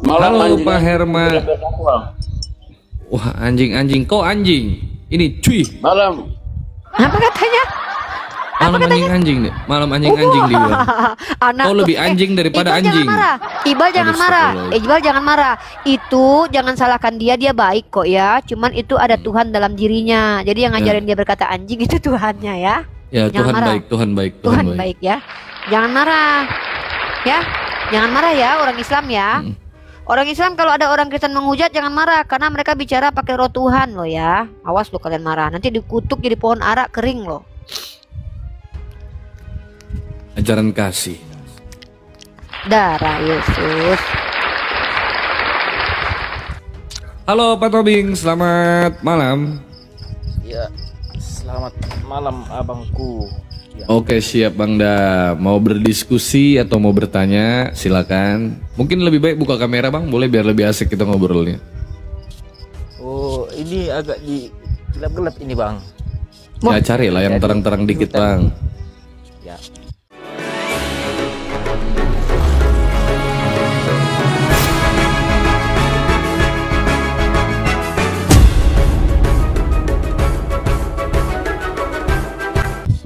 Malam Halo anjing. Pak Herman. Wah anjing. Kau anjing. Ini cuy. Malam. Apa katanya? Malam anjing nih. Malam anjing di luar. Anak Kau lebih anjing daripada Iqbal anjing. Jangan marah. Iqbal jangan marah. Iqbal jangan marah. Itu jangan salahkan dia baik kok ya. Cuman itu ada Tuhan dalam dirinya. Jadi yang ngajarin dia berkata anjing itu Tuhannya ya. Ya Jangan Tuhan marah. baik, Tuhan baik, Tuhan baik ya. Jangan marah. Ya. Jangan marah ya orang Islam ya. Orang Islam kalau ada orang Kristen menghujat jangan marah karena mereka bicara pakai roh Tuhan loh ya. Awas lo kalian marah. Nanti dikutuk jadi pohon ara kering loh. Ajaran kasih. Darah Yesus. Halo Pak Tobing, selamat malam. Ya, selamat malam abangku. Ya. Oke siap Bang Da. Mau berdiskusi atau mau bertanya silakan. Mungkin lebih baik buka kamera Bang, boleh biar lebih asik kita ngobrolnya. Oh, ini agak di gelap-gelap ini bang. Ya carilah yang terang-terang dikit Bang. Ya.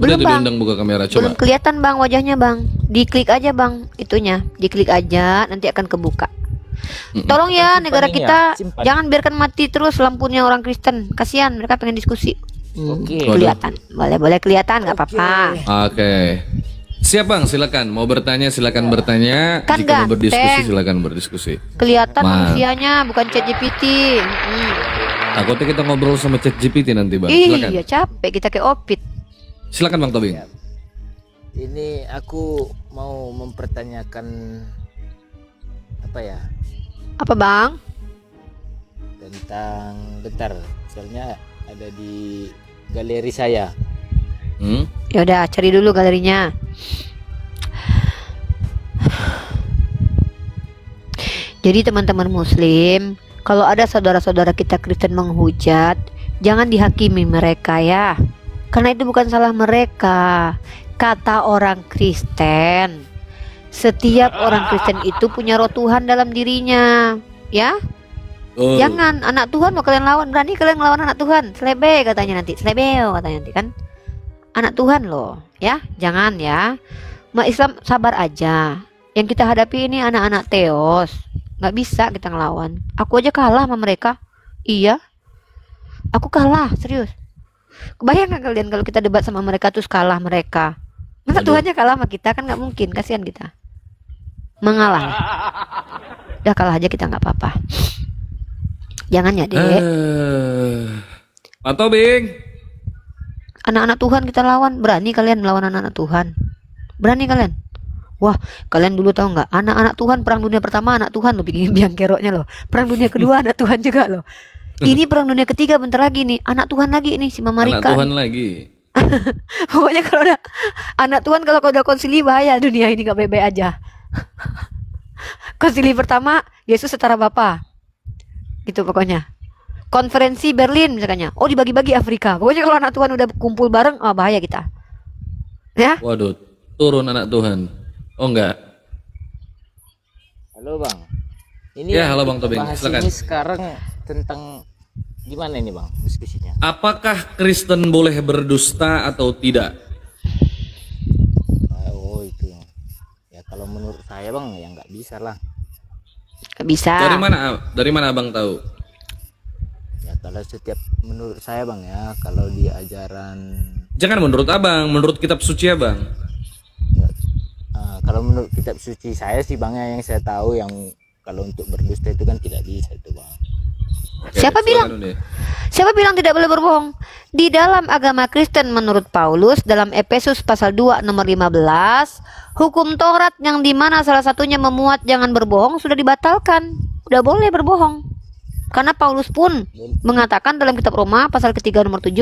Udah tuh Bang. diundang buka kamera Belum coba. kelihatan bang wajahnya bang. Diklik aja bang itunya. Diklik aja nanti akan kebuka. Tolong ya Simpan negara ini kita ya, simpan. jangan biarkan mati terus lampunya orang Kristen. Kasihan mereka pengen diskusi. Oke. Kelihatan. Boleh kelihatan nggak apa-apa. Oke. Siap Bang, silakan. Mau bertanya silakan bertanya. Kan Jika mau berdiskusi ganteng. silakan berdiskusi. Kelihatan Man. manusianya bukan ChatGPT. Takutnya kita ngobrol sama ChatGPT nanti Bang. Silakan. Iya capek kita kayak Opit. Silakan Bang Tobing. Ini aku mau mempertanyakan apa ya Apa bang? tentang bentar. Soalnya ada di galeri saya. Ya udah cari dulu galerinya. Jadi teman-teman muslim, kalau ada saudara-saudara kita Kristen menghujat, jangan dihakimi mereka ya. Karena itu bukan salah mereka. Kata orang Kristen, setiap orang Kristen itu punya roh Tuhan dalam dirinya, ya. Oh. Jangan anak Tuhan mau kalian lawan, berani kalian ngelawan anak Tuhan. Selebe katanya nanti, selebeo katanya nanti kan. Anak Tuhan loh, ya. Jangan ya. Umat Islam sabar aja. Yang kita hadapi ini anak-anak teos. Nggak bisa kita ngelawan. Aku aja kalah sama mereka. Iya. Aku kalah, serius. Kebayang nggak kalian kalau kita debat sama mereka terus kalah mereka? Masa Aduh. Tuhannya kalah sama kita kan nggak mungkin, kasihan kita. Mengalah. Udah kalah aja kita nggak apa-apa. Jangan ya dek. Pak Tobing. Anak-anak Tuhan kita lawan. Berani kalian melawan anak-anak Tuhan? Berani kalian? Wah, kalian dulu tahu nggak? Anak-anak Tuhan perang dunia pertama anak Tuhan loh, bikin biang keroknya loh. Perang dunia kedua anak Tuhan juga loh. Ini perang dunia ketiga bentar lagi nih, anak Tuhan lagi nih si Mama Anak Rika. Tuhan lagi. Pokoknya kalau udah anak Tuhan, kalau udah konsili bahaya dunia ini nggak baik-baik aja. Konsili pertama Yesus setara Bapa, gitu pokoknya. Konferensi Berlin misalnya, oh dibagi-bagi Afrika. Pokoknya kalau anak Tuhan udah kumpul bareng, oh bahaya kita. Ya? Waduh, turun anak Tuhan. Oh enggak. Halo bang. Ini Ya, yang halo, Bang kita Tobing. bahas Silakan. ini sekarang tentang gimana ini bang diskusinya? Apakah Kristen boleh berdusta atau tidak? Oh itu. Ya kalau menurut saya bang ya nggak bisa lah. Nggak bisa. Dari mana Abang tahu? Ya kalau setiap menurut saya bang ya kalau di ajaran Jangan menurut Abang, menurut kitab suci Abang. ya, kalau menurut kitab suci saya sih bang ya, yang saya tahu yang kalau untuk berdusta itu kan tidak bisa itu bang. Oke, Siapa bilang? silakan, Ude. Siapa bilang tidak boleh berbohong? Di dalam agama Kristen menurut Paulus dalam Efesus pasal 2 nomor 15, hukum Taurat yang dimana salah satunya memuat jangan berbohong sudah dibatalkan. Udah boleh berbohong. Karena Paulus pun mengatakan dalam kitab Roma pasal ketiga nomor 7,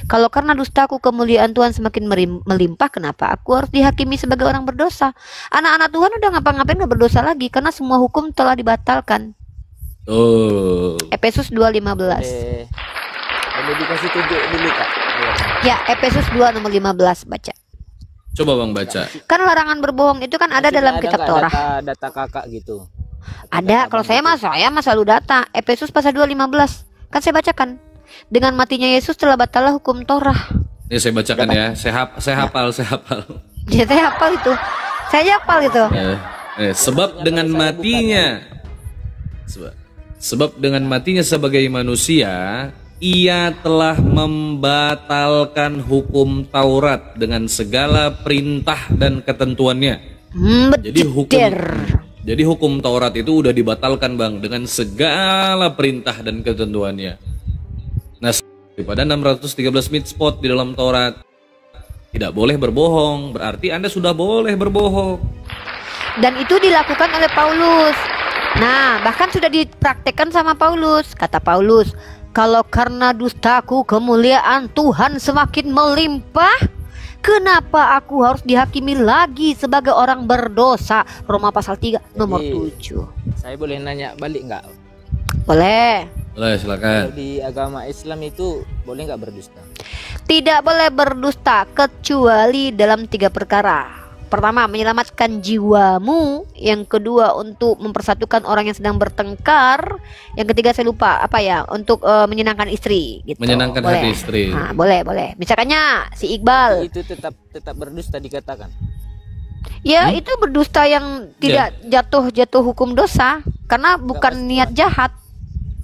kalau karena dustaku kemuliaan Tuhan semakin melimpah, kenapa aku harus dihakimi sebagai orang berdosa? Anak-anak Tuhan udah ngapa-ngapain gak berdosa lagi karena semua hukum telah dibatalkan. Oh. Efesus 2:15. Boleh dikasih tunjuk dulu kak. Ya, Efesus 2 nomor 15 baca. Coba Bang baca. Kan larangan berbohong itu kan ada Maksudnya dalam ada kitab nggak Torah. data kakak gitu. Ada, kalau saya mah selalu data. Efesus pasal 2:15. Kan saya bacakan. Dengan matinya Yesus telah batalah hukum Torah. Ini saya bacakan ya. Saya hafal. Ya, saya hafal itu. Saya hafal itu. Sebab dengan matinya sebagai manusia, ia telah membatalkan hukum Taurat dengan segala perintah dan ketentuannya. Jadi hukum Taurat itu udah dibatalkan, Bang, dengan segala perintah dan ketentuannya. Nah, daripada 613 mitzvot di dalam Taurat, tidak boleh berbohong, berarti Anda sudah boleh berbohong. Dan itu dilakukan oleh Paulus. Nah, bahkan sudah dipraktekkan sama Paulus. Kata Paulus, kalau karena dustaku kemuliaan Tuhan semakin melimpah, kenapa aku harus dihakimi lagi sebagai orang berdosa? Roma pasal 3 nomor 7. Saya boleh nanya balik nggak? Boleh. Boleh, silakan. Kalau di agama Islam itu boleh nggak berdusta? Tidak boleh berdusta kecuali dalam 3 perkara. Pertama, menyelamatkan jiwamu. Yang kedua, untuk mempersatukan orang yang sedang bertengkar. Yang ketiga, saya lupa apa ya, untuk menyenangkan istri gitu. Menyenangkan hati istri. Nah, boleh. Misalkannya si Iqbal. Itu tetap berdusta dikatakan. Ya, itu berdusta yang tidak jatuh hukum dosa karena bukan niat jahat,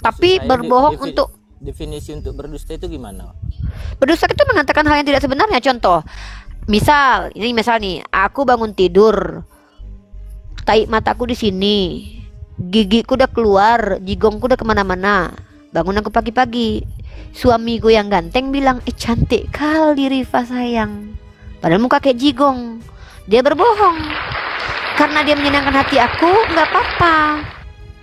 tapi berbohong untuk. Definisi untuk berdusta itu gimana? Berdusta itu mengatakan hal yang tidak sebenarnya. Contoh, misal nih, aku bangun tidur, tahi mataku di sini, gigiku udah keluar, jigongku udah kemana-mana. Bangun aku pagi-pagi, suamiku yang ganteng bilang, cantik kali Rifa sayang, padahal muka kayak jigong. Dia berbohong karena dia menyenangkan hati aku, nggak apa-apa.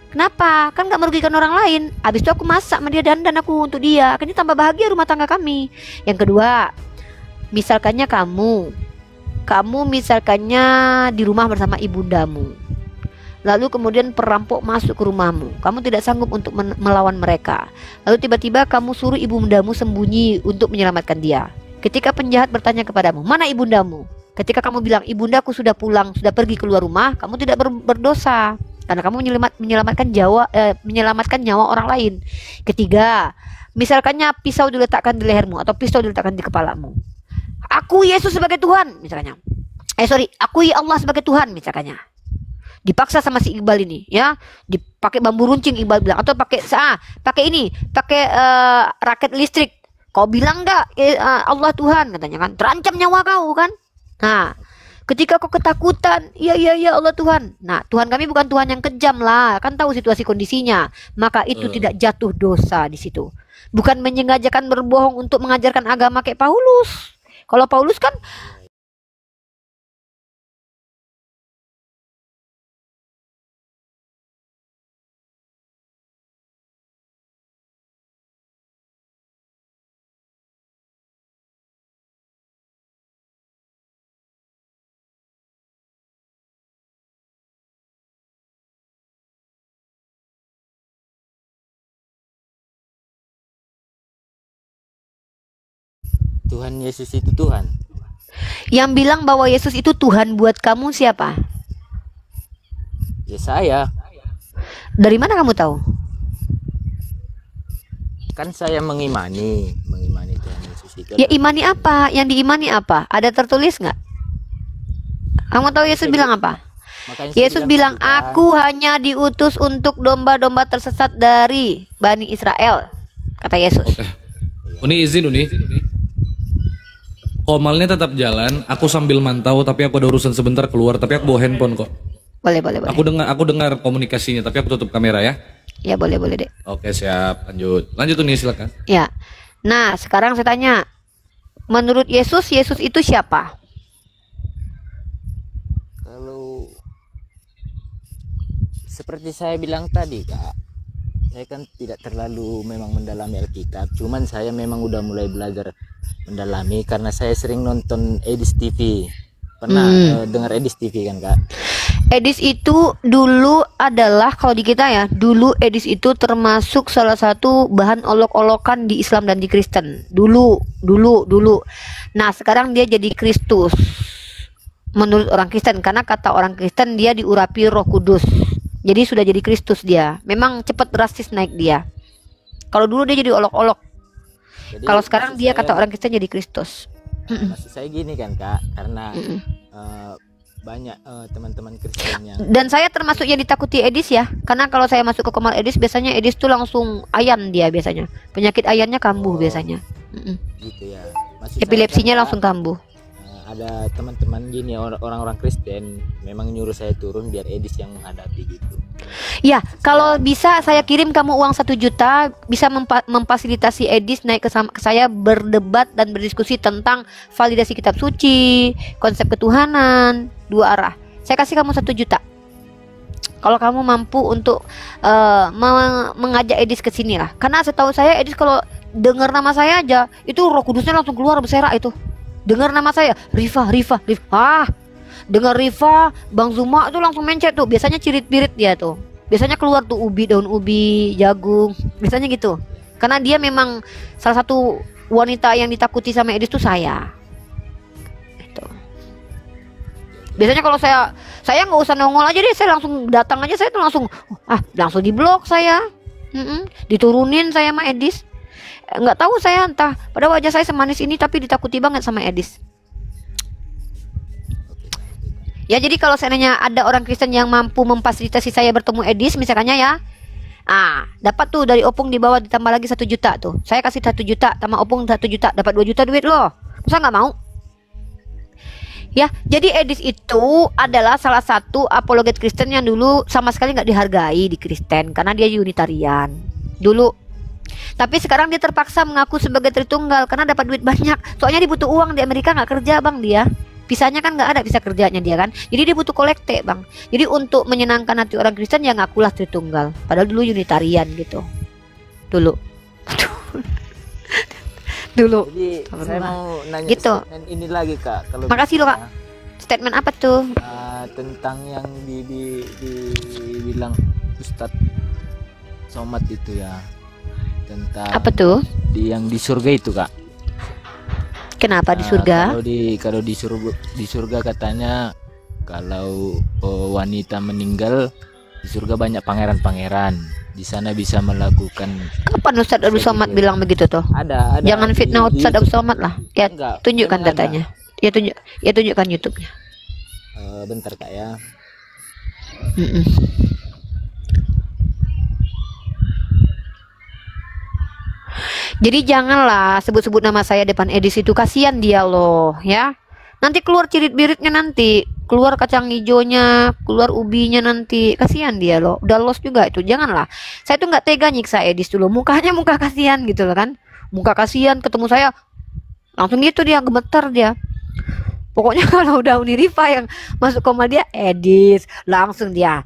Kenapa? Kan nggak merugikan orang lain. Abis itu aku masak sama dia, dandan aku untuk dia, akhirnya tambah bahagia rumah tangga kami. Yang kedua, misalkannya kamu misalkannya di rumah bersama ibundamu, lalu kemudian perampok masuk ke rumahmu, kamu tidak sanggup untuk melawan mereka, lalu tiba-tiba kamu suruh ibundamu sembunyi untuk menyelamatkan dia. Ketika penjahat bertanya kepadamu, mana ibundamu? Ketika kamu bilang, ibundaku sudah pulang, sudah pergi keluar rumah, kamu tidak berdosa karena kamu menyelamatkan nyawa orang lain. Ketiga, misalkannya pisau diletakkan di lehermu atau pistol diletakkan di kepalamu. Akui Yesus sebagai Tuhan, misalkannya. Akui Allah sebagai Tuhan, misalkannya. Dipaksa sama si Iqbal ini, ya, dipakai bambu runcing Iqbal bilang, atau pakai raket listrik. Kau bilang enggak Allah Tuhan, katanya kan, terancam nyawa kau kan. Nah, ketika kau ketakutan, iya Allah Tuhan. Nah, Tuhan kami bukan Tuhan yang kejam lah, kan tahu situasi kondisinya. Maka itu tidak jatuh dosa di situ. Bukan menyengajakan berbohong untuk mengajarkan agama kayak Paulus. Kalau Paulus kan Tuhan Yesus itu Tuhan. yang bilang bahwa Yesus itu Tuhan buat kamu siapa? Ya saya. Dari mana kamu tahu? Kan saya mengimani Tuhan Yesus itu. Ya, imani apa? Yang diimani apa? Ada tertulis nggak? Kamu tahu Yesus bilang apa? Yesus bilang, aku hanya diutus untuk domba-domba tersesat dari Bani Israel, kata Yesus. Uni izin, Uni. Komalnya tetap jalan, aku sambil mantau, tapi aku ada urusan sebentar keluar, tapi aku bawa handphone kok. Boleh. Aku dengar komunikasinya, tapi aku tutup kamera ya. Ya, boleh deh. Oke, siap. Lanjut Uni, silakan. Ya. Nah, sekarang saya tanya, menurut Yesus itu siapa? Kalau seperti saya bilang tadi, Kak, saya kan tidak terlalu memang mendalami Alkitab, cuman saya memang udah mulai belajar mendalami karena saya sering nonton Edis TV. Pernah dengar Edis TV kan, Kak? Edis itu dulu adalah, kalau di kita ya, dulu Edis itu termasuk salah satu bahan olok-olokan di Islam dan di Kristen. Dulu. Nah, sekarang dia jadi Kristus menurut orang Kristen, karena kata orang Kristen dia diurapi Roh Kudus. Jadi sudah jadi Kristus dia. Memang cepat drastis naik dia. Kalau dulu dia jadi olok-olok. Jadi, Kalau sekarang maksud dia saya- kata orang Kristen jadi Kristus. Maksud saya gini kan Kak, karena banyak teman-teman Kristen yang Dan saya termasuk yang ditakuti Edis ya. Karena kalau saya masuk ke kamar Edis, biasanya Edis tuh langsung ayan dia biasanya. Penyakit ayannya kambuh biasanya. gitu ya. Maksud saya Epilepsinya kan, Kak, langsung kambuh. ada teman-teman gini orang-orang Kristen memang nyuruh saya turun biar Edis yang menghadapi gitu. Ya, kalau bisa saya kirim kamu uang 1 juta, bisa memfasilitasi Edis naik ke saya berdebat dan berdiskusi tentang validasi kitab suci, konsep ketuhanan, 2 arah. Saya kasih kamu 1 juta. Kalau kamu mampu untuk mengajak Edis ke sini lah. Karena setahu saya Edis kalau dengar nama saya aja, itu Roh Kudusnya langsung keluar berserak itu. Dengar nama saya, Rifa. Ah, dengar Rifa, Bang Zuma itu langsung mencet tuh. Biasanya cirit-birit dia tuh. Biasanya keluar tuh daun ubi, jagung. Biasanya gitu. Karena dia memang salah satu wanita yang ditakuti sama Edis tuh saya. Itu. Biasanya kalau saya nggak usah nongol aja deh, saya langsung datang aja, saya tuh langsung diblok saya. Diturunin saya sama Edis. Nggak tahu saya, entah pada wajah saya semanis ini tapi ditakuti banget sama Edis. Ya, jadi kalau seandainya ada orang Kristen yang mampu memfasilitasi saya bertemu Edis misalnya ya, dapat tuh dari Opung di bawah ditambah lagi 1 juta tuh. Saya kasih 1 juta sama Opung 1 juta, dapat 2 juta duit loh. Masa nggak mau? Ya, jadi Edis itu adalah salah satu apologet Kristen yang dulu sama sekali nggak dihargai di Kristen karena dia Unitarian dulu. Tapi sekarang dia terpaksa mengaku sebagai Tritunggal karena dapat duit banyak. Soalnya dia butuh uang, di Amerika nggak kerja bang dia. Visanya kan nggak ada visa kerjanya dia kan. Jadi dia butuh kolekte bang. Jadi untuk menyenangkan hati orang Kristen ya ngakulah Tritunggal. Padahal dulu Unitarian gitu. Dulu. Jadi saya mau nanya Gitu. statement ini lagi Kak. Kalau Makasih loh, Kak. Statement apa tuh? tentang yang dibilang Ustadz Somad itu ya, tentang Apa tuh? yang di surga itu Kak. Kenapa di surga? Kalau di surga katanya kalau wanita meninggal di surga banyak pangeran-pangeran. Di sana bisa melakukan. Kapan Ustadz Abdul Somad bilang begitu tuh? Ada. Jangan fitnah di Ustadz Abdul YouTube. Somad lah. Ya, Enggak, tunjukkan memang datanya. Ya tunjukkan YouTube-nya. Bentar Kak ya. Mm-mm. Jadi janganlah sebut-sebut nama saya depan Edis itu, kasihan dia loh ya. Nanti keluar cirit-biritnya, nanti keluar kacang hijaunya, keluar ubinya, nanti kasihan dia loh. Udah los juga itu, janganlah. Saya tuh nggak tega nyiksa Edis dulu, mukanya muka kasihan gitu loh kan. Muka kasihan ketemu saya langsung gitu dia gemeter dia. Pokoknya kalau udah Unirifa yang masuk koma dia Edis, langsung dia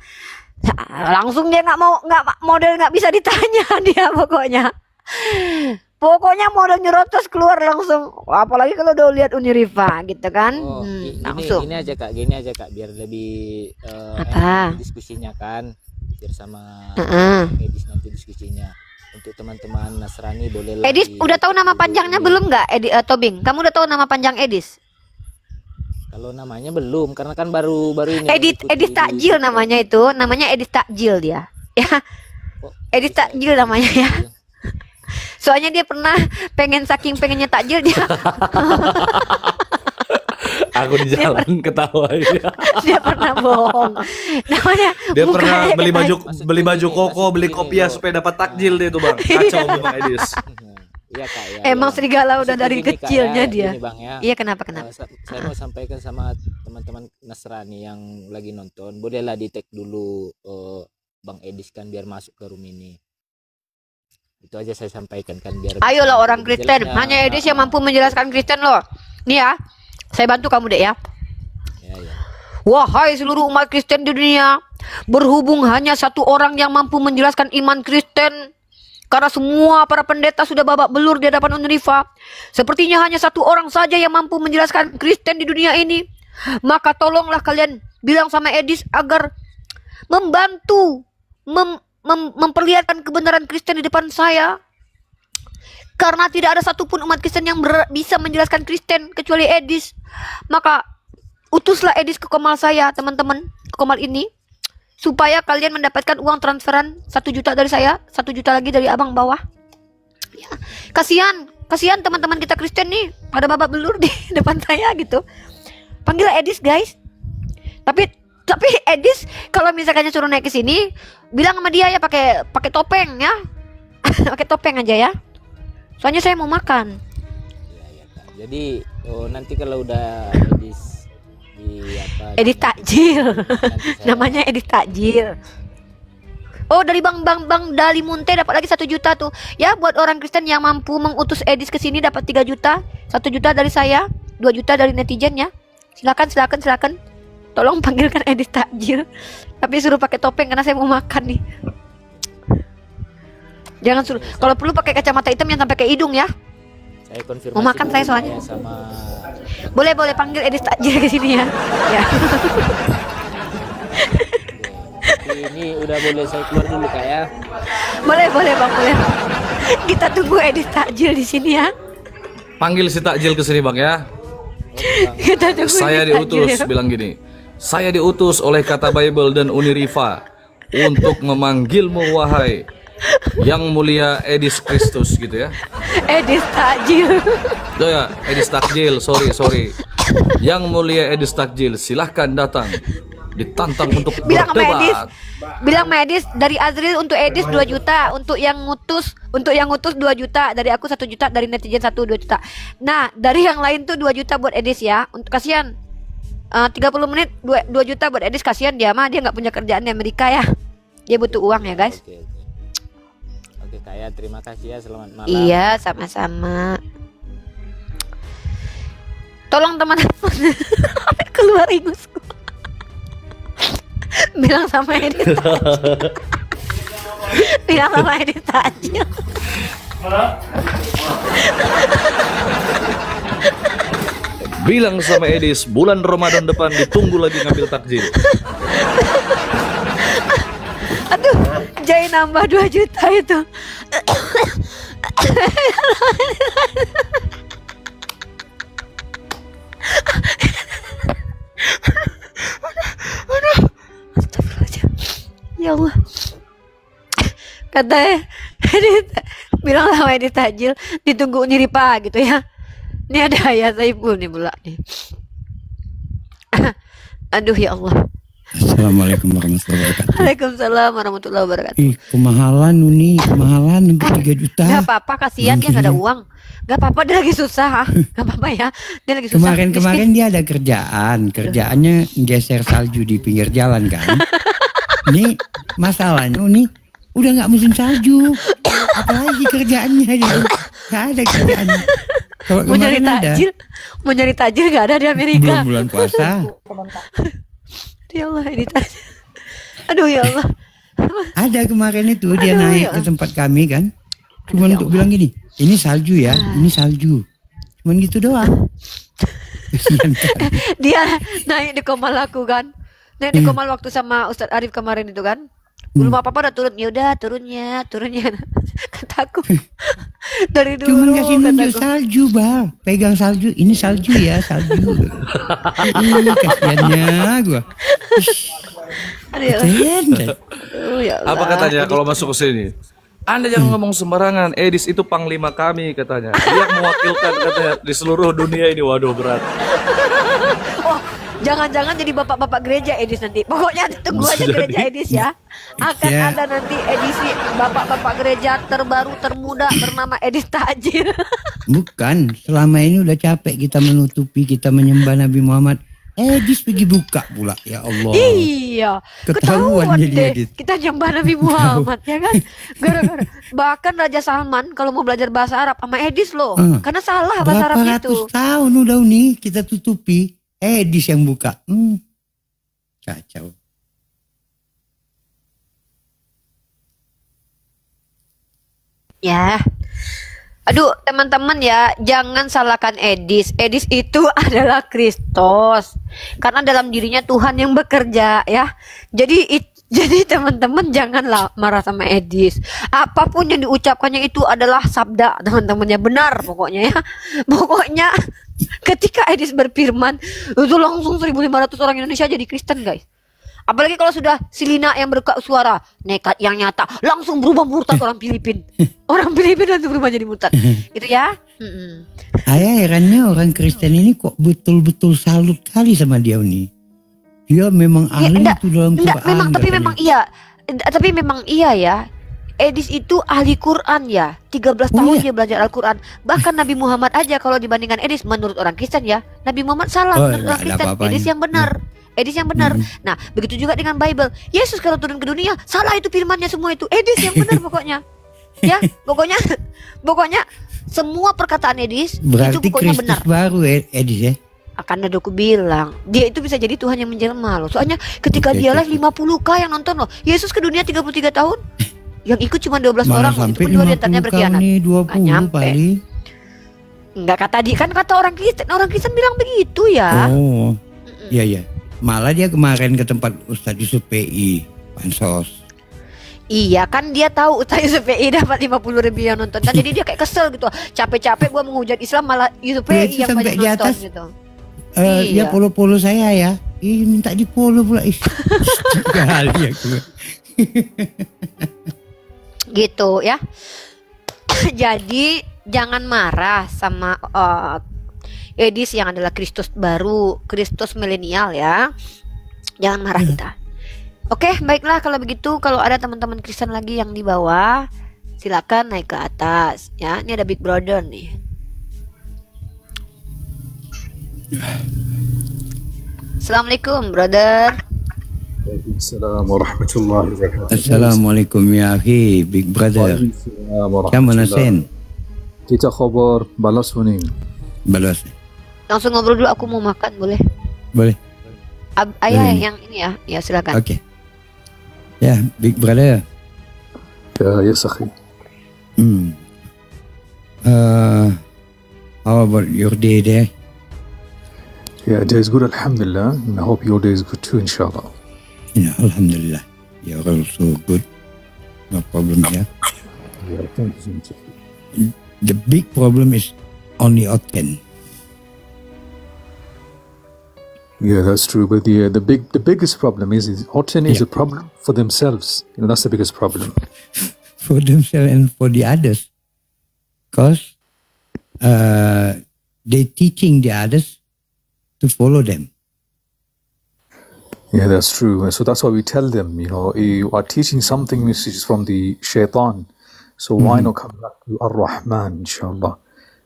nggak model nggak bisa ditanya dia pokoknya model nyerocos keluar langsung, apalagi kalau udah lihat Unirifa gitu kan. Langsung gini aja kak biar lebih apa enak diskusinya kan, biar sama Edis nanti diskusinya. Untuk teman-teman Nasrani boleh lah Edis udah tahu nama panjangnya belum nggak Tobing? Kamu udah tahu nama panjang Edis? Kalau namanya belum, karena kan baru ini. Edis Takjil namanya itu, namanya Edis Takjil dia. Ya, Edis Takjil namanya ya. Soalnya dia pernah saking pengennya takjil dia. Aku di jalan ketawa dia. Dia pernah bohong. Namanya Dia pernah mukanya beli baju koko, beli kopiah supaya dapat takjil dia tuh bang. Kacau memang Edis. Iya kak ya. emang serigala udah dari Maksudnya gini, Kak, kecilnya ya, dia. gini, Bang, ya. Iya, kenapa? Saya mau sampaikan sama teman-teman Nasrani yang lagi nonton, bolehlah di tag dulu Bang Edis kan biar masuk ke room ini. Itu aja saya sampaikan kan biar. Ayolah orang Kristen, jelasnya. hanya Edis yang mampu menjelaskan Kristen loh. Nih ya, saya bantu kamu deh ya. Ya. Wahai seluruh umat Kristen di dunia, berhubung hanya satu orang yang mampu menjelaskan iman Kristen, karena semua para pendeta sudah babak belur di hadapan Unriva, sepertinya hanya satu orang saja yang mampu menjelaskan Kristen di dunia ini. Maka tolonglah kalian bilang sama Edis agar membantu memperlihatkan kebenaran Kristen di depan saya. Karena tidak ada satupun umat Kristen yang bisa menjelaskan Kristen kecuali Edis. Maka utuslah Edis ke komal saya, teman-teman, ke komal ini, supaya kalian mendapatkan uang transferan 1 juta dari saya, 1 juta lagi dari abang bawah. Ya, kasihan teman-teman kita Kristen nih, pada babak belur di depan saya gitu. Panggil Edis guys. Tapi Edis kalau misalkan suruh naik ke sini, bilang sama dia ya pakai topeng ya. Pakai topeng aja ya. Soalnya saya mau makan. Ya, Kak. Jadi nanti kalau udah Edis Edis takjil. Namanya Edis takjil. Oh, dari Bang Dali Munte dapat lagi 1 juta tuh. Ya, buat orang Kristen yang mampu mengutus Edis ke sini dapat 3 juta. 1 juta dari saya, 2 juta dari netizen ya. Silakan. Tolong panggilkan Edis takjil. Tapi suruh pakai topeng karena saya mau makan nih. Jangan suruh. Kalau perlu pakai kacamata hitam yang sampai ke hidung ya. Saya konfirmasi. Mau makan saya soalnya. Sama... Boleh panggil Edis takjil ke sini ya. Ya. Ini udah boleh saya keluar dulu Kak ya. Boleh Bang, boleh. Kita tunggu Edis takjil di sini ya. Panggil si takjil ke sini Bang ya. Kita tunggu Saya Edis takjil diutus ya. bilang gini. Saya diutus oleh Kata Bible dan Uniriva untuk memanggilmu wahai yang mulia Edis Kristus gitu ya. Edis takjil. Tuh ya, Edis takjil, sorry. Yang mulia Edis takjil, silahkan datang. Ditantang untuk Bilang berdebat. sama Edis dari Azril untuk Edis 2 juta, untuk yang ngutus 2 juta, dari aku 1 juta, dari netizen 2 juta. Nah, dari yang lain tuh 2 juta buat Edis ya. Untuk kasihan 30 menit 2 juta buat Edis, kasihan dia nggak punya kerjaan di Amerika ya. Dia butuh uang ya, guys. Oke Kak ya, terima kasih ya, selamat malam. Iya, sama-sama. Tolong teman-teman keluar ingusku. Bilang sama Edis takjil. Bilang sama Edis takjil. Bilang sama Edis, bulan Ramadan depan ditunggu lagi ngambil takjil. Aduh, Jai nambah 2 juta itu. Astagfirullahaladzim. Ya Allah. Katanya bilang sama Edis takjil ditunggu Uniripa gitu ya. Ini ada Ayah Saiful nih pula nih. Aduh ya Allah. Assalamualaikum warahmatullahi wabarakatuh. Waalaikumsalam warahmatullahi wabarakatuh. Ih, kemahalan hampir 3 juta. Gak apa-apa, kasihan dia gak ada uang. Gak apa-apa, dia lagi susah. Gak apa-apa ya, dia lagi susah. Kemarin dia ada kerjaannya geser salju di pinggir jalan kan. Nih masalahnya nih udah nggak musim salju, apalagi kerjaannya gitu. Gak ada kerjaannya. Kalau Mau nyari kemarin ada takjil gak ada di Amerika. belum bulan puasa. Ya Allah, ini takjil. Aduh ya Allah. Ada kemarin itu dia Aduh, naik ya ke tempat kami kan. Cuman ya untuk Allah. bilang gini, ini salju ya, ini salju. Cuman gitu doang. Kasihan kan. Dia naik di Komal aku kan. Naik di Komal waktu sama Ustadz Arif kemarin itu kan. Belum apa-apa udah turun. Ya udah turunnya. Kataku. Dari dulu Cuman kasih nunjuk kataku. salju, Bal. Pegang salju, ini salju ya, salju. Kasihannya gua. Aduh ya Allah. Kasihan. Aduh, ya Allah. Apa katanya kalau masuk ke sini? Anda jangan ngomong sembarangan. Edis itu panglima kami katanya. Dia mewakilkan katanya di seluruh dunia ini. Waduh berat. Oh, jangan-jangan jadi bapak-bapak gereja Edis nanti. Pokoknya tunggu aja Bisa gereja jadi. Edis ya. Akan Ya. ada nanti edisi bapak-bapak gereja terbaru termuda bernama Edis Takjil. Bukan, selama ini udah capek kita menutupi, kita menyembah Nabi Muhammad. Edis pergi buka pula, ya Allah. Iya, Ketahuan ketahuan jadi deh. Edis. Kita nyembah Nabi Muhammad ya kan. Gara-gara bahkan Raja Salman kalau mau belajar bahasa Arab sama Edis loh. Karena salah bahasa Berapa Arabnya ratus itu. tahun udah nih kita tutupi. Edis yang buka. Kacau. Ya. Aduh, teman-teman ya, jangan salahkan Edis. Edis itu adalah Kristus. Karena dalam dirinya Tuhan yang bekerja ya. Jadi teman-teman janganlah marah sama Edis. Apapun yang diucapkannya itu adalah sabda, teman-temannya benar pokoknya ya. Pokoknya ketika Edis berfirman, itu langsung 1.500 orang Indonesia jadi Kristen, guys. Apalagi kalau sudah si Lina yang berkak suara nekat yang nyata langsung berubah murtad orang Filipin. Orang Filipin langsung berubah jadi murtad. Gitu ya. Saya herannya orang Kristen ini kok betul-betul salut kali sama dia nih. Dia memang ahli itu dalam Quran. Memang, tapi memang iya ya. Edis itu ahli Quran ya. 13 tahun dia belajar Al-Quran. Bahkan Nabi Muhammad aja kalau dibandingkan Edis menurut orang Kristen ya, Nabi Muhammad salah menurut orang Kristen. Edis yang benar. Edis yang benar. Nah, begitu juga dengan Bible. Yesus kalau turun ke dunia, salah itu firmannya semua itu. Edis yang benar pokoknya. Ya, pokoknya semua perkataan Edis berarti itu pokoknya benar. Kristus baru Edis ya. Akan ada aku bilang, dia itu bisa jadi Tuhan yang menjelma loh. Soalnya ketika dia live 50K yang nonton loh. Yesus ke dunia 33 tahun. Yang ikut cuma 12 orang, itu pun 2 diantaranya berkhianat. 20 paling. Enggak kata orang Kristen bilang begitu ya. Oh, iya. Malah dia kemarin ke tempat Ustadz Yusuf PI Pansos. Iya kan dia tahu Ustadz Yusuf PI dapat 50.000 yang nonton kan, jadi dia kayak kesel gitu. Capek-capek gua menghujat Islam malah Yusuf PI yang banyak nonton atas, gitu. Dia follow saya ya. Minta di follow pula. Kali aku. Gitu ya. Jadi jangan marah sama Edis yang adalah Kristus baru, Kristus milenial ya. Jangan marah kita. Oke, baiklah kalau begitu. Kalau ada teman-teman Kristen lagi yang di bawah, silakan naik ke atas ya. Ini ada Big Brother nih. Assalamualaikum brother. Waalaikumsalam warahmatullahi wabarakatuh. Assalamualaikum ya akhi, Big Brother. Kamu nasen? Kita khabar balas ni. Balas. Langsung ngobrol dulu, aku mau makan, boleh? Boleh. Ayah yang ini ya. Ya silakan. Oke. Ya, Big Brother. Ya sakhi. How about your day there? Yeah, day is good, alhamdulillah. And I hope your day is good too, inshallah. Yeah, alhamdulillah. You're also good. No problem here. Yeah, thank you. The big problem is only Oten. Yeah, that's true. But the biggest problem is Oten is a problem for themselves. You know, that's the biggest problem. For themselves and for the others. Because they're teaching the others to follow them. Yeah, that's true. So that's why we tell them, you know, you are teaching something which is from the shaitan. So why not come back to Ar-Rahman, inshallah,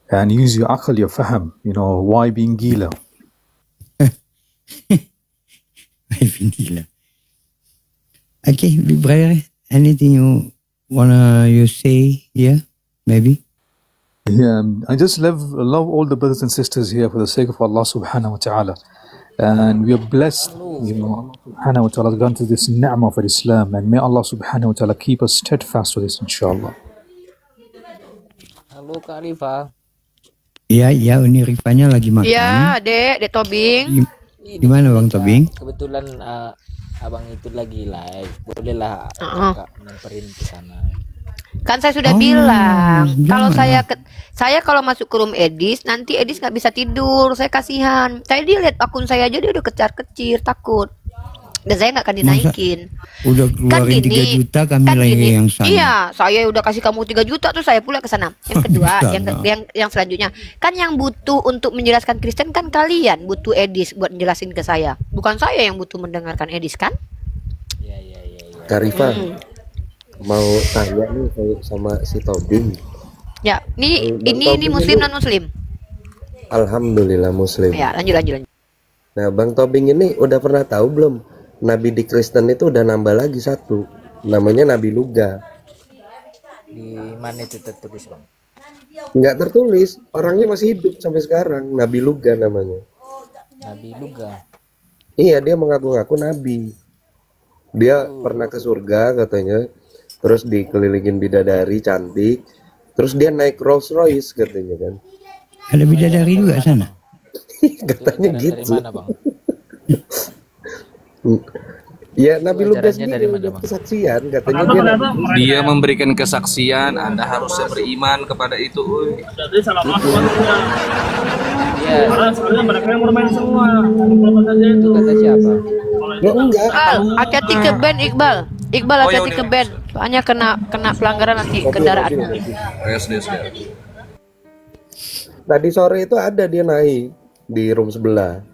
and use your aql, your faham, you know, why being gila? Why being gila? Okay, Big Brother, anything you wanna say here, maybe? Yeah, I just love all the brothers and sisters here for the sake of Allah subhanahu wa ta'ala. And we are blessed, you know, Allah subhanahu wa ta'ala has granted this ni'mah for Islam, and may Allah subhanahu wa ta'ala keep us steadfast with this, inshallah. Halo Kak Rifa. Iya, ini Rifanya lagi makan. Iya, Dek Tobing. Gimana Bang Tobing? Kebetulan abang itu lagi live, bolehlah Kak nyamperin ke sana. Kan saya sudah bilang, kalau saya kalau masuk ke room Edis, nanti Edis nggak bisa tidur, saya kasihan. Saya lihat akun saya aja dia udah kecar-kecir, takut. Dan saya nggak akan dinaikin. Udah keluarin 3 juta kami lagi yang sana. Iya, saya udah kasih kamu 3 juta tuh saya pula ke sana. Yang kedua, yang selanjutnya, kan yang butuh untuk menjelaskan Kristen kan kalian, butuh Edis buat menjelasin ke saya. Bukan saya yang butuh mendengarkan Edis kan? Iya. Karifah. Mau tanya nih sama si Tobing. Ya, ini muslim non muslim? Alhamdulillah muslim. Ya, lanjut. Nah, Bang Tobing ini udah pernah tahu belum? Nabi di Kristen itu udah nambah lagi satu. Namanya Nabi Luga. Di mana itu tertulis, Bang? Nggak tertulis, orangnya masih hidup sampai sekarang. Nabi Luga namanya. Nabi Luga. Iya, dia mengaku-ngaku nabi. Dia pernah ke surga katanya. Terus dikelilingin bidadari cantik, terus dia naik Rolls Royce katanya kan. Ada bidadari juga sana? Katanya gitu. Dari mana, Bang? Ya Nabi Luga sendiri udah kesaksian katanya dia memberikan kesaksian, Anda harusnya beriman kepada itu. Jadi salah paham Iya. soalnya mereka yang bermain semua. Itu Itu kata siapa? Kalau Ya enggak. Hati-hati ke band Iqbal. Iqbal Oh, ya hati-hati udah. ke band. Soalnya kena pelanggaran nanti kendaraan. SD. Tadi sore itu ada dia naik di room sebelah.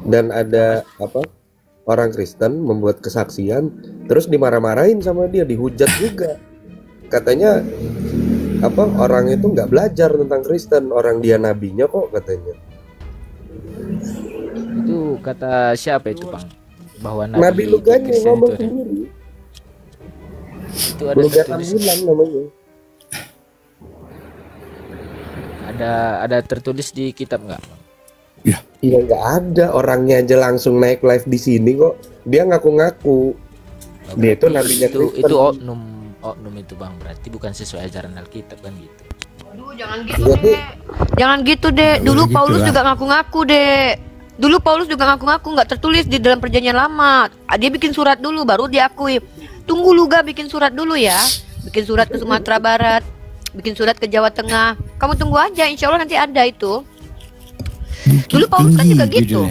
Dan ada apa? Orang Kristen membuat kesaksian, terus dimarah-marahin sama dia, dihujat juga. Katanya apa? Orang itu nggak belajar tentang Kristen, orang dia nabinya kok katanya. Itu kata siapa itu Bang? Bahwa Nabi Luganya Kristen ngomong itu ada. sendiri. Itu ada Luga tertulis, 6 namanya. ada tertulis di kitab nggak? Iya nggak ada, orangnya aja langsung naik live di sini kok. Dia ngaku-ngaku. Dia itu nabinya Kristen. Itu oknum itu Bang, berarti bukan sesuai ajaran Alkitab kan gitu. Aduh, jangan gitu Jadi deh. Jangan gitu deh. Dulu gitu Paulus lah. juga ngaku-ngaku deh. Dulu Paulus juga ngaku-ngaku nggak tertulis di dalam perjanjian lama. Dia bikin surat dulu baru diakui. Tunggu Luga bikin surat dulu ya. Bikin surat ke Sumatera Barat, bikin surat ke Jawa Tengah. Kamu tunggu aja, insya Allah nanti ada itu. Dulu Paulus kan juga gitu.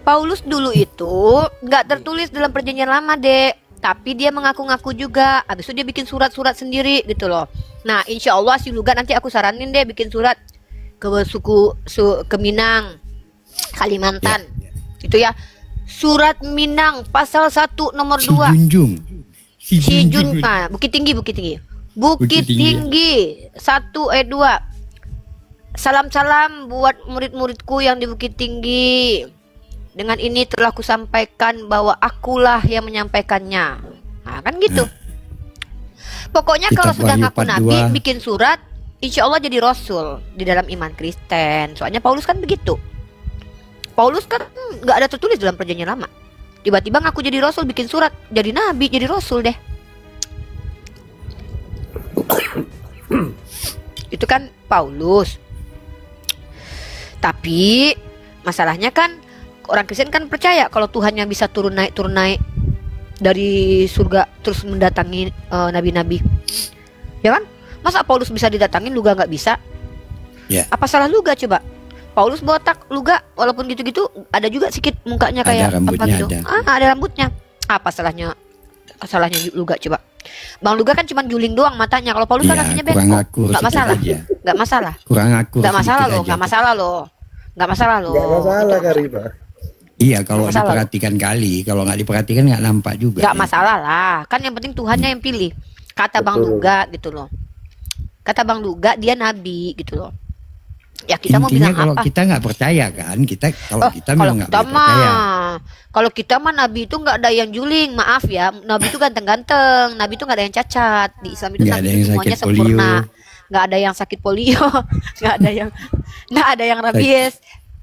Paulus dulu itu nggak tertulis dalam perjanjian lama, Dek. Tapi dia mengaku-ngaku juga. Habis itu dia bikin surat-surat sendiri gitu loh. Nah, insya Allah si Luga nanti aku saranin deh bikin surat ke ke Minang, Kalimantan. Itu ya. Surat Minang pasal 1 nomor 2. Si Junjung. Nah, Bukit Tinggi. Bukit Tinggi 1 ayat 2. Salam-salam buat murid-muridku yang di Bukit Tinggi. Dengan ini telah kusampaikan bahwa akulah yang menyampaikannya. Nah, kan gitu. Pokoknya kalau Kitab sudah Wahyu ngaku 42. nabi, bikin surat, insya Allah jadi rasul di dalam iman Kristen. Soalnya Paulus kan begitu. Paulus kan nggak ada tertulis dalam perjanjian lama. Tiba-tiba ngaku jadi rasul, bikin surat, jadi nabi, jadi rasul deh. Itu kan Paulus. Tapi masalahnya kan orang Kristen kan percaya kalau Tuhannya bisa turun naik dari surga terus mendatangi nabi-nabi. Ya kan? Masa Paulus bisa didatangin, Luga nggak bisa? Ya. Apa salah Luga coba? Paulus botak, Luga walaupun gitu-gitu ada juga sedikit mukanya Ada kayak rambutnya, apa gitu. ada. Ada rambutnya. Apa salahnya Luga coba? Bang Luga kan cuma juling doang matanya. Kalau Paulus kan Iya, kakinya kurang bengkok. akur Nggak sedikit masalah. aja. Nggak masalah. Kurang akur. Nggak masalah sedikit loh. aja. Nggak masalah loh. Nggak masalah loh. nggak masalah Karima. Iya, kalau Masalah. diperhatikan kali, kalau nggak diperhatikan nggak nampak juga. Nggak masalah lah. Kan yang penting Tuhannya yang pilih. Kata Bang Betul. Luga gitu loh. Kata Bang Luga dia nabi gitu loh. Ya kita mau Intinya bilang kalau apa? kita nggak percaya kan, kalau kita Kalau memang nggak kita boleh percaya. kalau kita mah nabi itu nggak ada yang juling, maaf ya. Nabi itu ganteng-ganteng, nabi itu nggak ada yang cacat. Di Islam itu Nggak ada nabi yang itu semuanya sakit polio. sempurna. Nggak ada yang sakit polio, nggak ada yang rabies,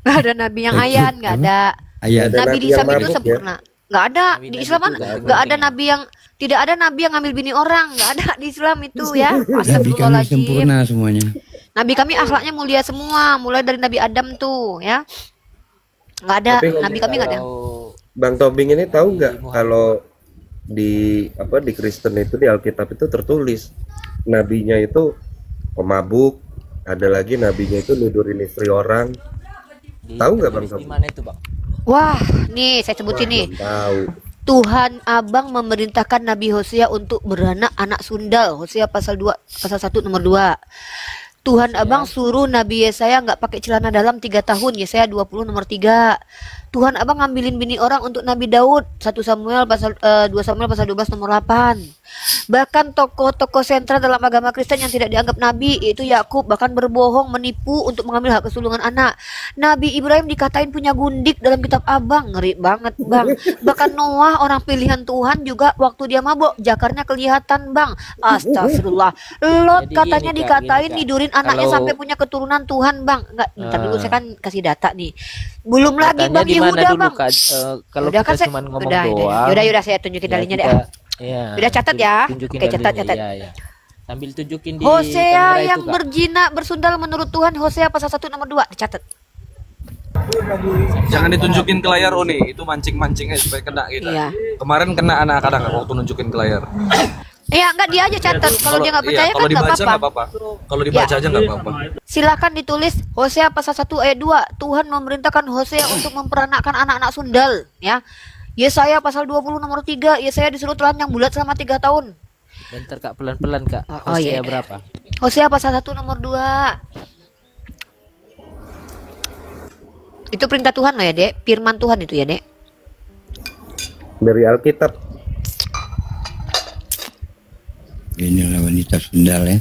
nggak ada nabi yang ayan, nggak ada. Ayat. Ada Nabi nabi di yang Islam itu mabuk, sempurna. Nggak ada di Nabi-nabi Islam juga ada. nggak ada nabi yang tidak ada nabi yang ngambil bini orang, nggak ada di Islam itu ya. Nabi kami Astagfirullahaladzim. sempurna semuanya. Nabi kami akhlaknya mulia semua, mulai dari Nabi Adam tuh ya. Nggak ada, Tapi nabi kami nggak ada. Kalau Bang Tobing ini tahu nggak kalau di Kristen itu di Alkitab itu tertulis nabinya itu pemabuk, ada lagi nabinya itu nudurin istri orang. Tahu nggak, Bang di Tom? mana itu Bang? Wah, nih saya sebutin nih. Belum tahu. Tuhan Abang memerintahkan Nabi Hosea untuk beranak anak sundal. Hosea pasal 2, pasal 1 nomor 2. Tuhan Abang suruh Nabi Yesaya nggak pakai celana dalam 3 tahun. Yesaya 20 nomor 3. Tuhan Abang ngambilin bini orang untuk Nabi Daud. 2 Samuel pasal 12 nomor 8. Bahkan tokoh-tokoh sentral dalam agama Kristen yang tidak dianggap nabi, yaitu Yakub, bahkan berbohong menipu untuk mengambil hak kesulungan anak. Nabi Ibrahim dikatain punya gundik dalam kitab Abang. Ngeri banget, Bang. Bahkan Noah, orang pilihan Tuhan, juga waktu dia mabuk jakarnya kelihatan, Bang. Astagfirullah. Lot Jadi katanya gini, Kak, dikatain gini, Kak. nidurin anaknya Kalau- sampai punya keturunan Tuhan, Bang. Enggak, bentar dulu saya kan kasih data nih. Belum lagi Katanya Bang di mana Yehuda, dulu Bang. Kak? Kalau Udah kan kita saya cuma ngomong udah, doang. Yaudah saya tunjukin ya dalinya deh. kita- Iya. Udah catat ya. Tunjukin Oke, catat, dalinya, catat. iya, iya. Sambil tunjukin di Hosea kamera yang itu, Kak. berzina bersundal menurut Tuhan, Hosea pasal 1 nomor 2 dicatat. Jangan ditunjukin ke layar Uni, itu mancing-mancingnya supaya kena kita. Iya. Kemarin kena anak kadang waktu nunjukin ke layar. Ya enggak, dia aja catat. Kalau dia nggak percaya kan kalau nggak dibaca apa-apa. nggak apa-apa. Kalau dibaca aja nggak apa-apa. Silakan ditulis Hosea pasal 1 ayat 2. Tuhan memerintahkan Hosea untuk memperanakkan anak-anak sundal, ya. Yesaya pasal 20 nomor 3, Yesaya disuruh telanjang bulat selama 3 tahun. Bentar Kak, pelan-pelan Kak. Oh, Hosea iya. berapa? Hosea pasal 1 nomor 2. Itu perintah Tuhan loh ya, Dek. Firman Tuhan itu ya, Dek. Dari Alkitab. Inilah wanita sundal ya.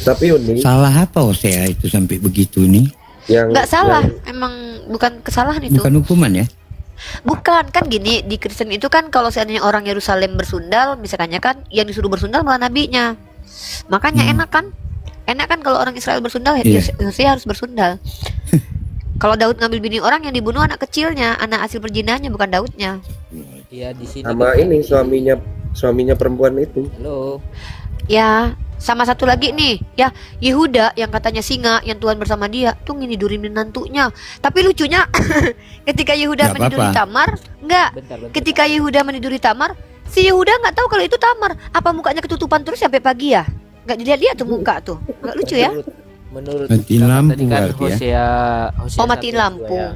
Tapi Uni, Salah apa Hosea itu sampai begitu nih? Nggak salah, emang bukan kesalahan itu. Bukan hukuman ya? Bukan, kan gini, di Kristen itu kan kalau seandainya orang Yerusalem bersundal, misalkannya kan yang disuruh bersundal malah nabinya. Makanya enak kan? Enak kan kalau orang Israel bersundal, Iya. Hosea harus bersundal. Kalau Daud ngambil bini orang, yang dibunuh anak kecilnya, anak hasil perjinahannya, bukan Daudnya. Iya di sini. sama Kak. ini suaminya perempuan itu. Halo. Ya, sama satu lagi nih, ya Yehuda yang katanya singa, yang Tuhan bersama dia, tuh nginidurin menantunya. Tapi lucunya, ketika Yehuda Nggak meniduri apa-apa. Tamar, enggak. Bentar. Ketika Yehuda meniduri Tamar, si Yehuda nggak tahu kalau itu Tamar. Apa mukanya ketutupan terus sampai pagi ya? Nggak dilihat-lihat tuh muka tuh, nggak lucu ya? Menurut Matiin Kakak lampu tadi kan berarti ya. Hosea Oh, 1 matiin ayat 2 lampu. ya.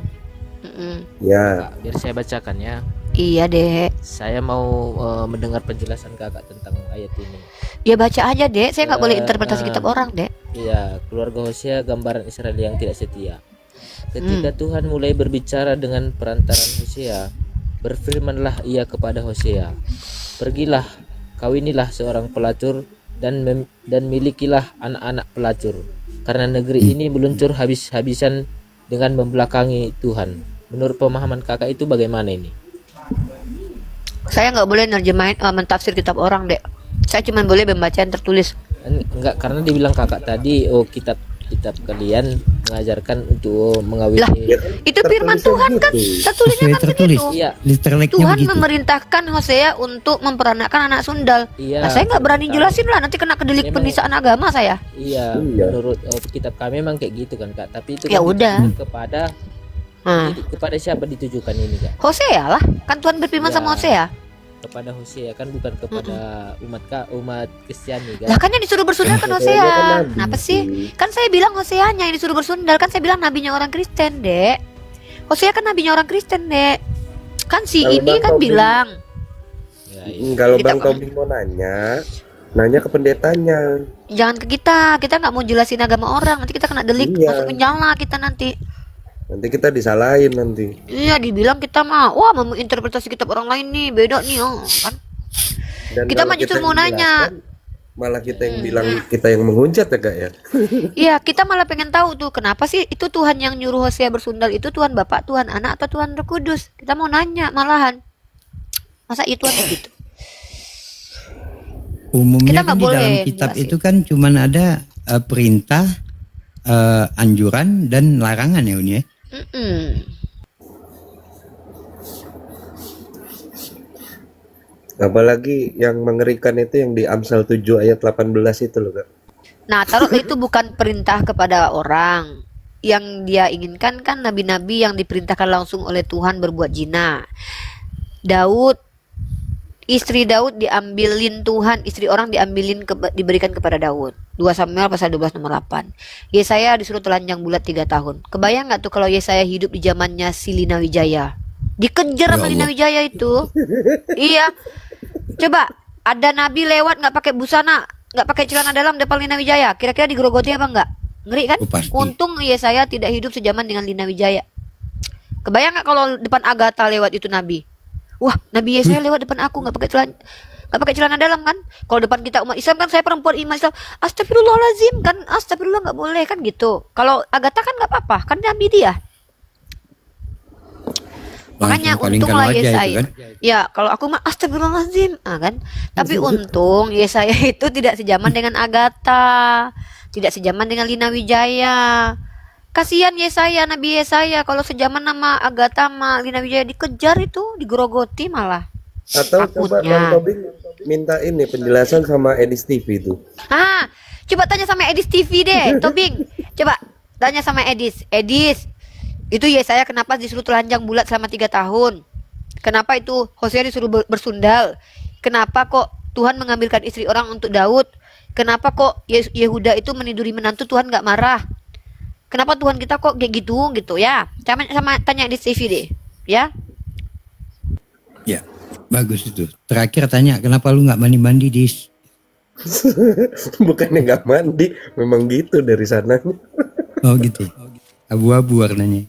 Mm-mm. Ya, Kak, biar saya bacakan ya. Iya dek, Saya mau mendengar penjelasan Kakak tentang ayat ini. ya baca aja dek. Saya nggak boleh interpretasi Nah. kitab orang dek. Iya, keluarga Hosea gambaran Israel yang tidak setia. Ketika Tuhan mulai berbicara dengan perantaran Hosea, berfirmanlah ia kepada Hosea, "Pergilah, kawinilah seorang pelacur dan milikilah anak-anak pelacur, karena negeri ini meluncur habis-habisan dengan membelakangi Tuhan." Menurut pemahaman Kakak itu bagaimana ini? Saya nggak boleh nerjemahin mentafsir kitab orang dek. Saya cuma boleh membaca yang tertulis. Enggak, karena dibilang Kakak tadi, kitab kalian mengajarkan untuk mengawini. Lah, itu firman Tuhan kan, tertulisnya Sesuai kan tertulis. begitu. Iya. Literalnya Tuhan begitu. memerintahkan Hosea untuk memperanakkan anak sundal. Iya. Nah, saya nggak berani jelasin lah, nanti kena kedelik Memang- penistaan agama saya. Iya, Iya. menurut kitab kami memang kayak gitu kan Kak. Tapi itu Ya kan udah. ditujukan kepada siapa ditujukan ini Kak? Hosea lah, kan Tuhan berfirman Ya. sama Hosea. Kepada Hosea kan, bukan kepada umat Kristiani Lah kan? kan yang disuruh bersundal kan Hosea kan Hosea. nabi. Kenapa sih? Kan saya bilang Hoseanya yang disuruh bersundal, kan saya bilang nabinya orang Kristen, Dek. Hosea kan nabinya orang Kristen, Dek. Kan si Kalau ini Bang kan Tobing- bilang, Ya, iya. Kalau Kita Bang kan- Tobing mau nanya ke pendetanya. jangan ke kita nggak mau jelasin agama orang, nanti kita kena delik, Iya. masuk penjara kita nanti. Nanti kita disalahin nanti. Iya, dibilang kita mah, wah mau interpretasi kitab orang lain nih, beda nih, oh kan. Dan Kita kalau mah justru yang mau nanya. menjelaskan, malah kita yang bilang kita yang menghujat ya Kak ya. Iya, kita malah pengen tahu tuh kenapa sih itu Tuhan yang nyuruh Hosea bersundal itu Tuhan Bapak, Tuhan Anak, atau Tuhan Roh Kudus? Kita mau nanya malahan. Masa itu Tuhan begitu? Kita Umumnya nggak kan di boleh dalam kitab jelasin. itu kan cuman ada perintah, anjuran dan larangan ya Uni ya. Mm-mm. Apalagi yang mengerikan itu yang di Amsal 7 ayat 18 itu loh Kak. Nah, taruhlah itu bukan perintah kepada orang. Yang dia inginkan kan nabi-nabi yang diperintahkan langsung oleh Tuhan berbuat zina. Daud, istri Daud diambilin Tuhan, istri orang diambilin diberikan kepada Daud. 2 Samuel pasal 12 nomor 8. Yesaya disuruh telanjang bulat 3 tahun. Kebayang nggak tuh kalau Yesaya hidup di zamannya si Lina Wijaya? Dikejar sama Ya Lina Allah. Wijaya itu. Iya. Coba ada nabi lewat nggak pakai busana, nggak pakai celana dalam depan Lina Wijaya, kira-kira digerogoti apa enggak? Ngeri kan? Oh, pasti. Untung Yesaya tidak hidup sejaman dengan Lina Wijaya. Kebayang nggak kalau depan Agatha lewat itu nabi? Wah, Nabi Yesaya lewat depan aku nggak pakai celana dalam kan? Kalau depan kita umat Islam kan, saya perempuan iman Islam, astagfirullahalazim kan, astagfirullah nggak boleh kan gitu. Kalau Agatha kan nggak apa-apa, kan nabi dia. Makanya Langsung untunglah palingkan wajah itu Yesaya. kan. Ya, kalau aku mah astagfirullahalazim, kan. Tapi untung Yesaya itu tidak sejaman dengan Agatha, tidak sejaman dengan Lina Wijaya. Kasihan Yesaya, Nabi Yesaya kalau sejaman nama Agatha sama Lina Wijaya dikejar itu, digerogoti malah. Atau coba Takutnya. Bang Tobing minta ini penjelasan sama Edis TV itu. Coba tanya sama Edis TV deh, Tobing. Coba tanya sama Edis. Edis, itu Yesaya kenapa disuruh telanjang bulat selama 3 tahun? Kenapa itu Hosea disuruh bersundal? Kenapa kok Tuhan mengambilkan istri orang untuk Daud? Kenapa kok Yehuda itu meniduri menantu Tuhan nggak marah? Kenapa Tuhan kita kok kayak gitu ya? Sama tanya di TV deh, ya. Ya, bagus itu. Terakhir tanya, kenapa lu nggak mandi-mandi, Dis? Bukannya nggak mandi, memang gitu dari sana. Oh gitu. Abu-abu warnanya.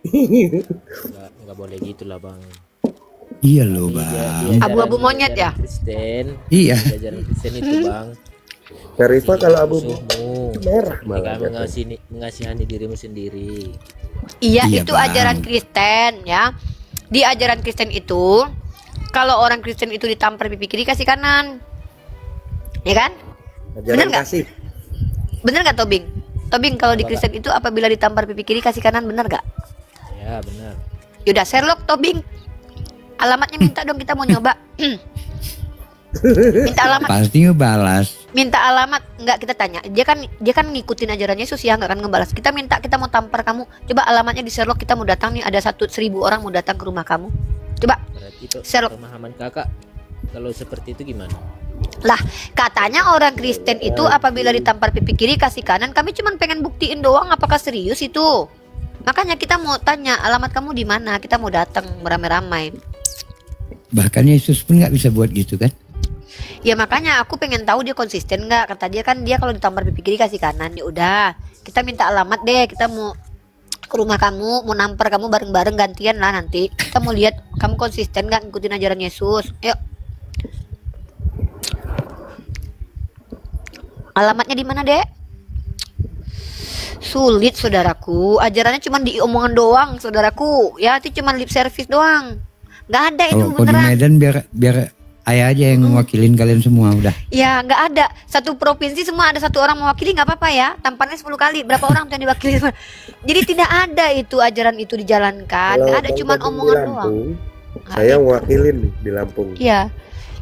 Nggak boleh gitulah bang. Iya loh, Di Bang. Abu-abu monyet ya? Kristen, Iya. di ajaran Kristen itu bang. Syarifah kalau abu Musuhmu. merah Jika malah. mengasihani dirimu sendiri. Iya, Iya, itu Bang. ajaran Kristen ya. Di ajaran Kristen itu, kalau orang Kristen itu ditampar pipi kiri kasih kanan, ya kan? Ajaran Bener nggak? kasih. Bener nggak Tobing? Tobing, kalau di Kristen itu apabila ditampar pipi kiri kasih kanan, bener nggak? Ya benar. Yaudah, Sherlock Tobing, alamatnya minta dong, kita mau nyoba. Minta alamat, Pasti ngebalas. minta alamat, nggak kita tanya. Dia kan ngikutin ajaran Yesus ya, nggak akan ngebalas. Kita minta, kita mau tampar kamu. Coba alamatnya di Sherlock, kita mau datang nih, ada 1.000 orang mau datang ke rumah kamu. Coba. Berarti itu Sherlock. pemahaman kakak kalau seperti itu gimana? Lah, katanya orang Kristen itu apabila ditampar pipi kiri kasih kanan, kami cuma pengen buktiin doang apakah serius itu. Makanya kita mau tanya alamat kamu di mana, kita mau datang beramai-ramai. Bahkan Yesus pun nggak bisa buat gitu kan? Ya makanya aku pengen tahu dia konsisten nggak. Kata dia kan dia kalau ditampar pipi kiri kasih kanan. Ya udah, kita minta alamat deh, kita mau ke rumah kamu, mau nampar kamu bareng-bareng gantian lah nanti. Kita mau lihat kamu konsisten nggak ngikutin ajaran Yesus. Yuk. Alamatnya di mana, Dek? Sulit, saudaraku. Ajarannya cuma di omongan doang, saudaraku. Ya, itu cuma lip service doang. Nggak ada itu Kalau di beneran. Medan biar ayah aja yang mewakilin kalian semua udah. Ya, nggak ada. Satu provinsi semua ada satu orang mewakili, nggak apa-apa ya. Tampannya 10 kali. Berapa orang tuh yang diwakili? Jadi tidak ada itu ajaran itu dijalankan. Nggak ada, Bang cuma Tobing di omongan doang. Lampung, saya mewakilin nih di Lampung. Iya.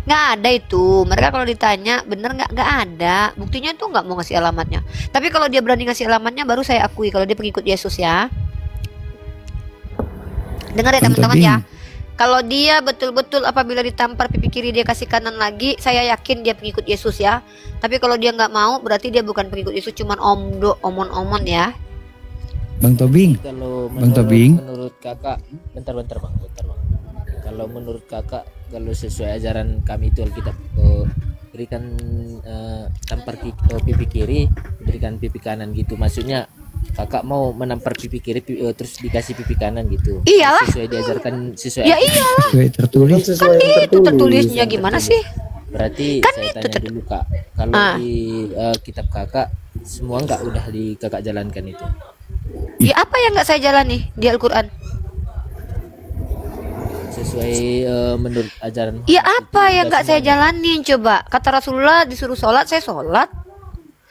Nggak ada itu. Mereka kalau ditanya bener nggak ada. Buktinya tuh nggak mau ngasih alamatnya. Tapi kalau dia berani ngasih alamatnya, baru saya akui kalau dia pengikut Yesus ya. Dengar ya Bang teman-teman ya. Tobing. Kalau dia betul-betul apabila ditampar pipi kiri dia kasih kanan lagi, saya yakin dia pengikut Yesus ya. Tapi kalau dia nggak mau, berarti dia bukan pengikut Yesus, cuman omon-omon ya. Bang Tobing, Kalau Bang Tobing. menurut kakak, bentar bang. Kalau menurut kakak, kalau sesuai ajaran kami itu Alkitab, berikan tampar pipi kiri, berikan pipi kanan gitu. Maksudnya kakak mau menampar pipi kiri terus dikasih pipi kanan gitu. Iyalah. Sesuai diajarkan sesuai. Ya iyalah. sesuai tertulis. Sesuai yang Itu tertulisnya gimana sih? Berarti Kan saya itu tanya dulu kak, kalau di kitab kakak semua nggak udah di kakak jalankan itu? Ya apa yang nggak saya jalani di Al-Quran? Sesuai menurut ajaran Ya Muhammad apa itu yang nggak saya semuanya. jalanin coba? Kata Rasulullah disuruh sholat saya sholat,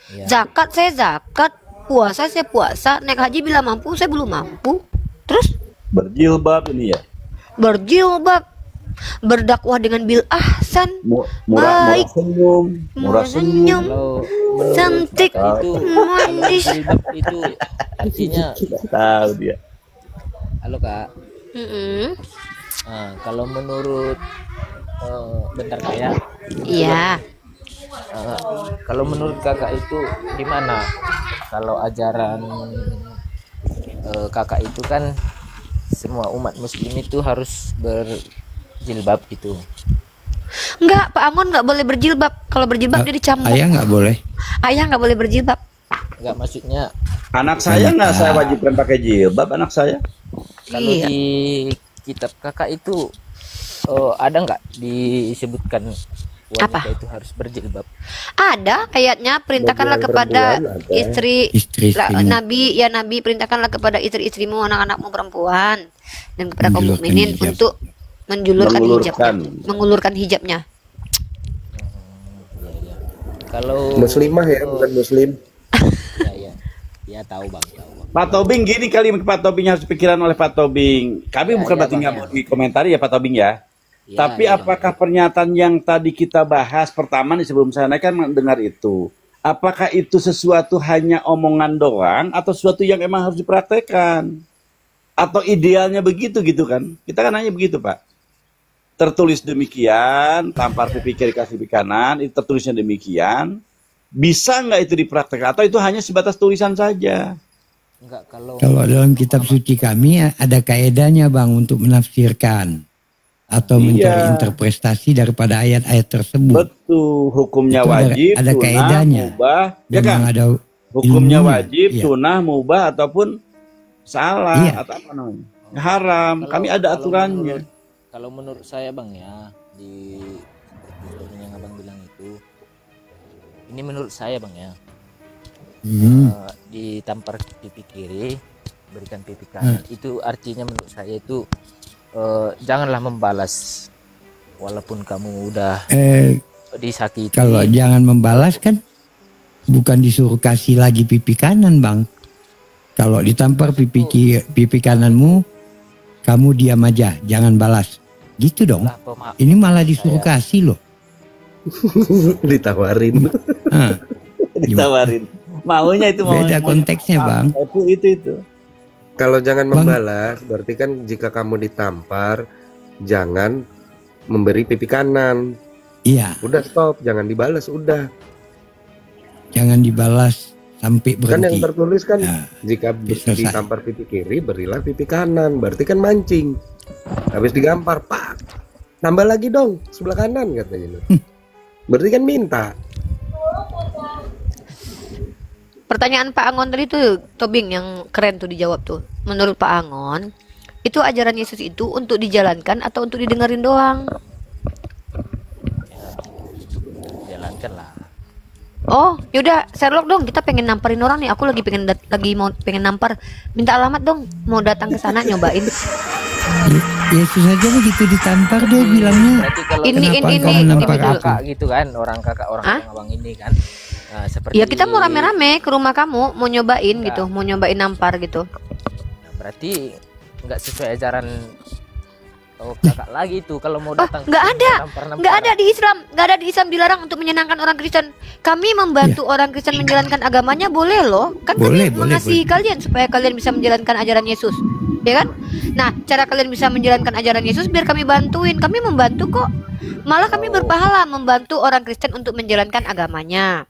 Ya. zakat saya zakat, puasa saya puasa, naik haji bila mampu saya belum mampu. Terus Berjilbab ini ya. berjilbab, berdakwah dengan bil ahsan, Murah baik, senyum, murah senyum. Kalau menurut cantik, kakak itu manis. jilbab itu artinya, Tahu dia. halo kak, Mm-mm. kalau menurut bentar kak ya, Iya. kalau menurut kakak itu gimana? Kalau ajaran kakak itu kan semua umat muslim itu harus berjilbab gitu. Enggak, Pak Angon nggak boleh berjilbab. Kalau berjilbab dia dicambuk. Ayah nggak boleh. Ayah nggak boleh berjilbab. Enggak, maksudnya Anak saya nggak saya wajibkan pakai jilbab anak saya. kalau Iya. di kitab kakak itu ada nggak disebutkan wanita Apa? itu harus berjilbab? Ada ayatnya, perintahkanlah Mobil kepada perempuan ada. Istri-istrimu. Nabi perintahkanlah kepada istri-istrimu, anak-anakmu perempuan, dan kepada kaum Menjulurkan mukminin hijab. untuk menjulurkan hijabnya, Mengulurkan. mengulurkan hijabnya. Kalau Muslimah ya, bukan muslim. ya tahu bang. Pak Tobing gini kali Pak Tobing harus pikiran oleh Pak Tobing. Kami Ya, bukan ya, berarti Bang, nggak ya. mau dikomentari ya Pak Tobing ya. Ya, Tapi ya, apakah pernyataan yang tadi kita bahas pertama nih sebelum saya naik kan mendengar itu. Apakah itu sesuatu hanya omongan doang atau sesuatu yang emang harus dipraktekkan? Atau idealnya begitu gitu kan? Kita kan hanya begitu Pak. tertulis demikian, tampar pipi kiri kasih pipi kanan, itu tertulisnya demikian. Bisa nggak itu dipraktekkan atau itu hanya sebatas tulisan saja? Enggak, kalau dalam kitab suci kami ada kaedahnya Bang untuk menafsirkan atau mencari interpretasi daripada ayat-ayat tersebut. Betul, hukumnya Itu wajib, ada sunnah, kaedahnya. mubah, ya Memang kan? ada Hukumnya ilmunya. wajib, Iya. sunnah, mubah ataupun salah Iya. atau apa namanya? Haram. Kami ada aturannya. Kalau menurut saya Bang ya, di seperti yang Abang bilang itu, ini menurut saya Bang ya, ditampar pipi kiri, berikan pipi kanan, itu artinya menurut saya itu janganlah membalas walaupun kamu udah disakiti. Kalau jangan membalas kan bukan disuruh kasih lagi pipi kanan Bang. Kalau ditampar pipi kananmu, kamu diam aja, jangan balas. Gitu dong. Ini malah disuruh kasih loh. Ditawarin. Ditawarin. Maunya itu Beda konteksnya Bang. Itu. Kalau jangan membalas, berarti kan jika kamu ditampar, jangan memberi pipi kanan. Iya. Udah stop, jangan dibalas, udah. Jangan dibalas sampai berhenti. Kan yang tertulis kan, jika selesai. ditampar pipi kiri, berilah pipi kanan. Berarti kan mancing. Habis digampar, pak, tambah lagi dong sebelah kanan katanya. Berarti kan minta. Pertanyaan Pak Angon tadi tuh, Tobing, yang keren tuh dijawab tuh. Menurut Pak Angon, itu ajaran Yesus itu untuk dijalankan atau untuk didengerin doang? Jalankan lah. Oh, yaudah Sherlock dong, kita pengen namparin orang nih. Aku lagi pengen nampar. Minta alamat dong, mau datang ke sana nyobain. Yesus aja begitu ditampar dia bilangnya. Berarti kalau Ini menampar dulu. kakak gitu kan, orang kakak orang yang Abang ini kan. Nah, seperti Ya kita mau rame-rame ke rumah kamu, mau nyobain gitu, mau nyobain nampar gitu. Nah, berarti nggak sesuai ajaran kakak lagi itu kalau mau datang. Nggak ada, nampar-nampar. nggak ada di Islam dilarang untuk menyenangkan orang Kristen. Kami membantu orang Kristen menjalankan agamanya, boleh loh. Kan Boleh, kami boleh, mengasihi kalian supaya kalian bisa menjalankan ajaran Yesus, ya kan? Nah, cara kalian bisa menjalankan ajaran Yesus biar kami bantuin. Kami membantu kok. Malah kami berpahala membantu orang Kristen untuk menjalankan agamanya.